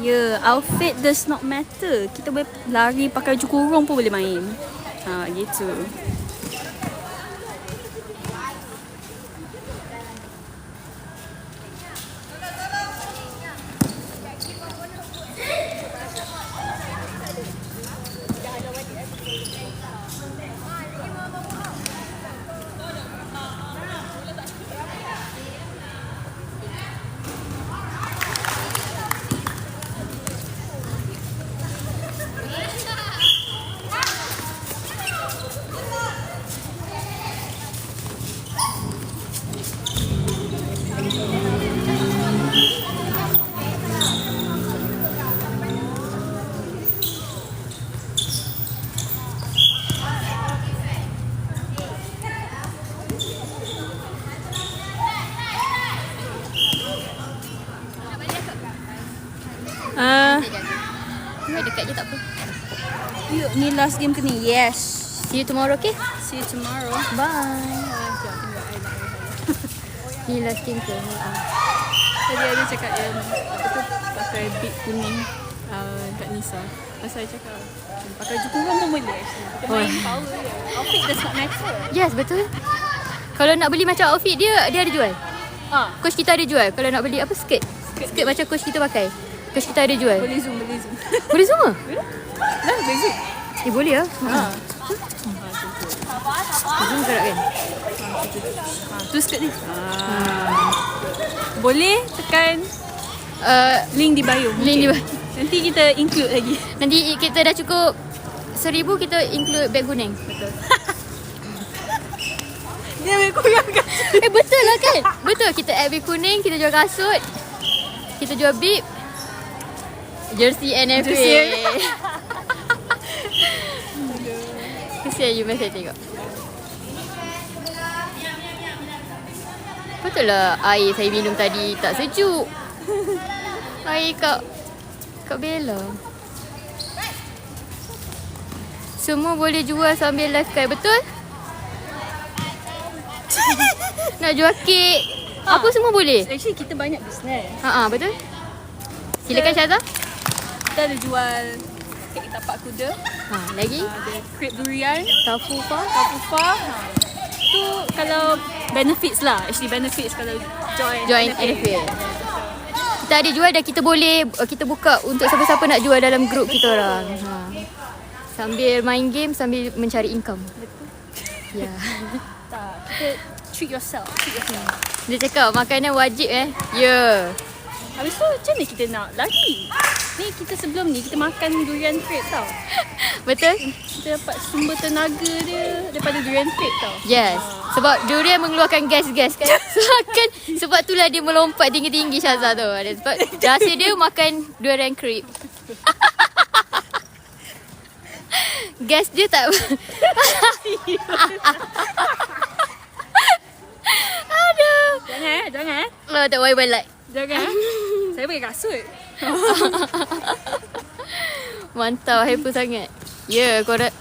Ya, outfit does not matter. Kita boleh lari pakai baju kurung pun boleh main. Gitu. Dekat je tak apa. Yuk, ni last game ke ni? Yes. See you tomorrow, okay? See you tomorrow. Bye. Ni last game ke? Tadi ada cakap yang apa tu, pakai bib kuning kat Nisa. Pasal saya cakap pakai baju kurung pun boleh actually. Kita main power je. Outfit does not matter. Yes, betul. Kalau nak beli macam outfit dia ada jual. Coach kita ada jual. Kalau nak beli apa skirt macam coach kita pakai. Coach kita ada jual. Boleh zoom. Boleh semua? Dah boleh zoom. Boleh lah. Zoom gerak kan? Tu skirt ni. Boleh tekan link di bio. Nanti kita include lagi. Nanti kita dah cukup 1,000 kita include beg kuning. Betul. Dia beg kuning kan? Betul lah kan? Betul. Kita add beg kuning, kita jual kasut, kita jual bib, jersey NFA. Kesian you mesti tengok. Betul lah air saya minum tadi tak sejuk. Air kat Bella. Semua boleh jual sambil live kan, betul? Nak jual kek, apa semua boleh? Actually kita banyak business. Betul. Silakan Syazah. Kita ada jual kek tapak kuda. Lagi? Ada crepe durian, Tafu fa. Tu kalau benefits lah. Actually benefits kalau join NFA. Kita ada jual dan kita buka untuk siapa-siapa nak jual dalam grup kita orang. Sambil main game, sambil mencari income. Betul. Ya. Tak, kita treat yourself. Dia cakap makanan wajib Ya. Habis tu macam mana kita nak lagi? Ni kita sebelum ni kita makan durian crepe tau. Betul? Kita dapat sumber tenaga dia daripada durian crepe tau. Yes. Sebab durian mengeluarkan gas-gas kan. Sebab itulah dia melompat tinggi-tinggi Syazah tu. Sebab rasa dia makan durian crepe. Gas dia tak Aduh. Jangan. Tak boleh balik. Jangan. Saya pakai kasut. Mantap, hyper sangat. Ya, korang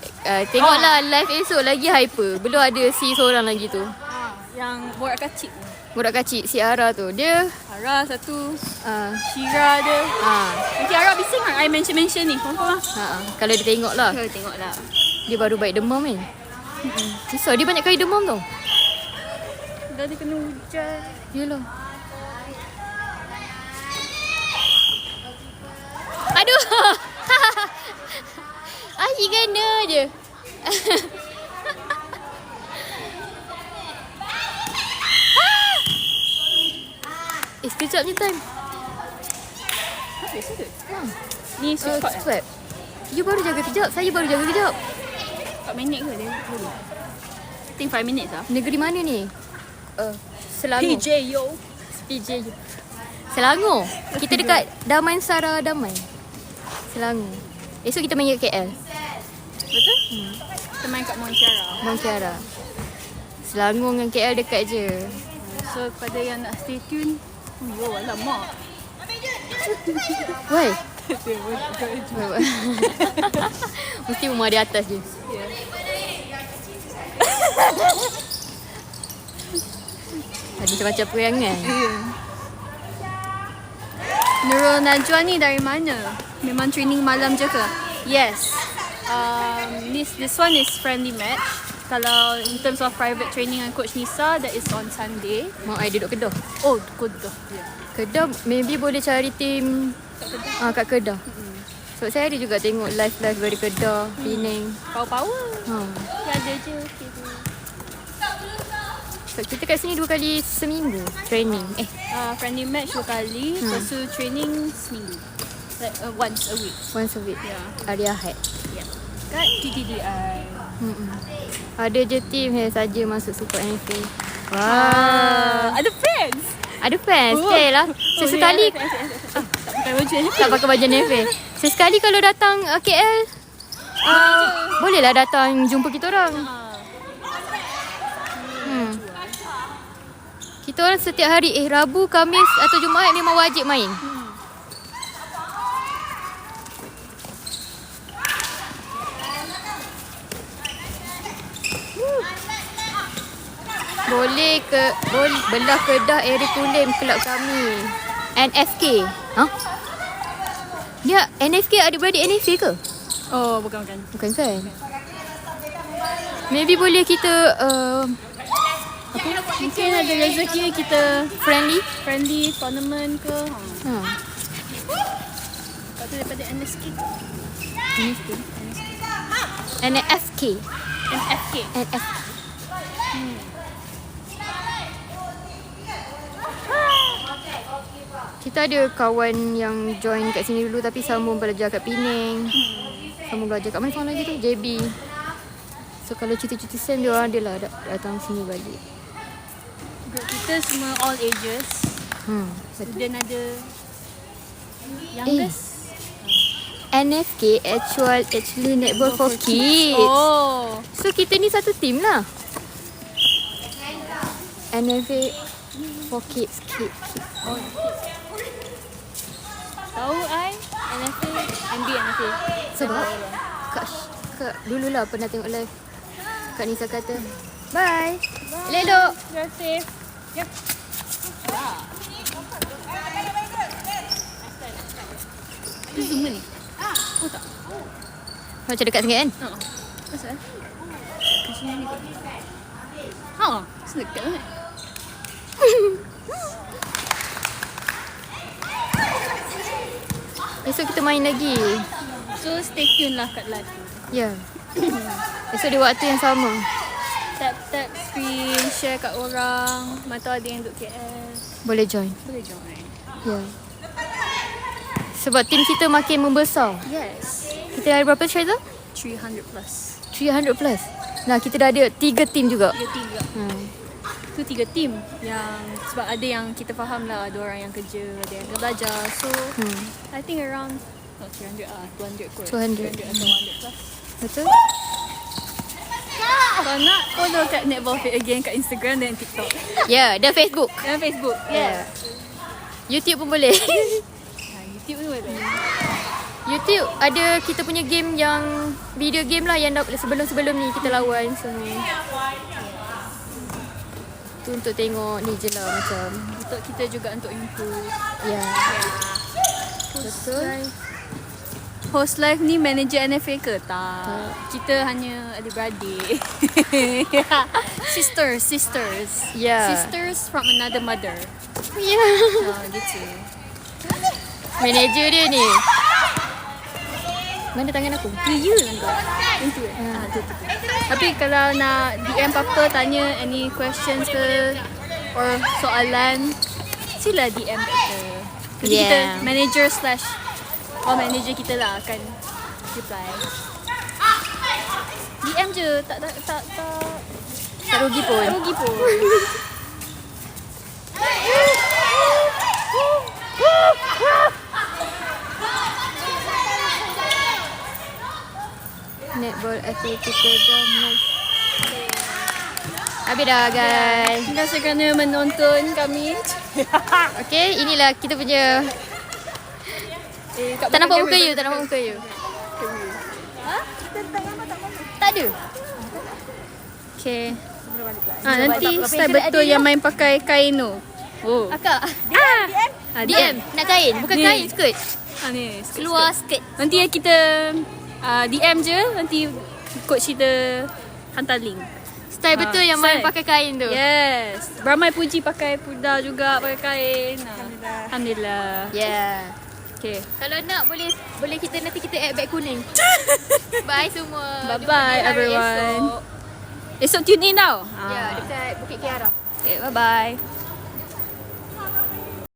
tengoklah live esok lagi hyper. Belum ada si seorang lagi tu. Yang borak kacik. Budak kacik si Ara tu. Dia Ara satu. Syira ada. Nanti Ara bising kan I mention ni. Confirm lah. Kalau dia tengok lah. Tengoklah. Dia baru baik demam kan. Susah, dia banyak kali demam tau. Dah dia kena hujan. Yelah. Aduh. Asyik kena je. Sekejap je time. Habis ke? Ni sweet spot Swap. You baru jaga kejap. Saya baru jaga kejap. 4 minit ke dia? I think 5 minutes lah. Negeri mana ni? Selangor. PJ yo. Selangor. Kita dekat Damansara Damai. Selangor. Esok kita main kat KL. Betul? Kita main kat Mont Kiara. Selangor dengan KL dekat je. So kepada yang nak stay tune. Yo alamak. Why? Mesti rumah di atas je. Ada macam-macam perangai. Nurul Najwa ni dari mana? Memang training malam je ke? Yes. This one is friendly match. Kalau in terms of private training dengan Coach Nisa, that is on Sunday. Mau I duduk Kedah. Oh, Kedah. Yeah. Kedah maybe boleh cari tim kat Kedah. Sebab saya ada juga tengok live dari Kedah, Penang. Power. Ya ada je. So, kita kat sini 2 kali seminggu training. Friendly match 2 kali, lepas tu training seminggu. Like, once a week. Once a week. Yeah. Hari Ahad. Yeah. Kat TTDI. Ada je tim yang saja masuk support NFA. Ada fans? Ada fans. Okay lah. Sesekali Tak pakai baju ni. tak pakai baju NFA. Sesekali kalau datang KL, bolehlah datang jumpa kita orang. Kita orang setiap hari Rabu, Khamis atau Jumaat memang wajib main. Boleh belah Kedah area Kulim kelab kami. NFK. Dia NFK adik-beradik NFK ke? Oh, bukan. Bukan kan? Maybe boleh kita Mungkin ada rezeki kita friendly tournament ke. Lepas tu daripada NSK. NFK. Kita ada kawan yang join kat sini dulu tapi sambung belajar kat Penang. Sambung belajar kat mana lagi tu? JB. So kalau cuti-cuti SEM dia orang adalah datang sini balik. Group kita semua all ages. Dan ada youngest. NFK actually netball for kids. Oh. So kita ni satu team lah. NFK for kids. Oh. Tahu NFA, NFA. Sebab Kak dululah pernah tengok live. Kak Nisa kata, bye. Elok. Drive safe. Yep. Itu Zoom ni? Oh tak. Macam dekat sangat kan? Pasal? Kat sini ni kot. Sedekat sangat. Esok kita main lagi. So stay tune lah kat live. Ya. Esok di waktu yang sama. Tap screen, share kat orang. Mata ada yang duduk KL. Boleh join. Boleh join. Ya. Sebab tim kita makin membesar. Yes. Kita ada berapa Syazah? 300 plus. 300 plus. Nah, kita dah ada 3 tim juga. 3 team juga. Itu 3 team yang sebab ada yang kita faham lah, ada orang yang kerja, ada yang belajar. So I think around not 300 200 kot. 200. 200 atau 100 plus. Betul? Kalau nak follow kat Netball Fit Again kat Instagram dan TikTok. Ya, dan Facebook. Dan Facebook. Ya. Yes. YouTube pun boleh. YouTube pun boleh. YouTube ada kita punya game yang video game lah yang sebelum-sebelum ni kita lawan semua. Tu untuk tengok ni je lah macam. Untuk kita juga untuk improve. Ya. Betul. Host live ni manager NFA ke? Tak. Kita hanya adik-beradik. Sisters. Ya. Sisters from another mother. Ya. Gitu. Manager dia ni. Mana tangan aku? Ya lah. Itu tu. Tapi kalau nak DM apa-apa, tanya any questions ke or soalan, sila DM kita. Jadi kita manager / manager kita lah akan reply. DM je, tak rugi pun. Tak rugi pun. Netball Atletico Domus. Habis dah guys. Terima kasih kerana menonton kami. Okay, inilah kita punya. Tak nampak muka you, Tak ada. Okay. Nanti style betul yang main pakai kain tu. Oh. Akak. DM. Nak kain, bukan Ni. kain, skirt. Ni. Keluar skirt. Nanti kita DM je. Nanti coach kita hantar link. Style betul yang main style. pakai kain tu. Yes. Ramai puji pakai pudar juga, pakai kain. Alhamdulillah. Yeah. Okay. Kalau nak boleh kita nanti kita add beg kuning. Bye semua. Bye Jumpa bye di hari everyone. Esok. Esok tune in tau. Ya, dekat Bukit Kiara. Okay, bye bye.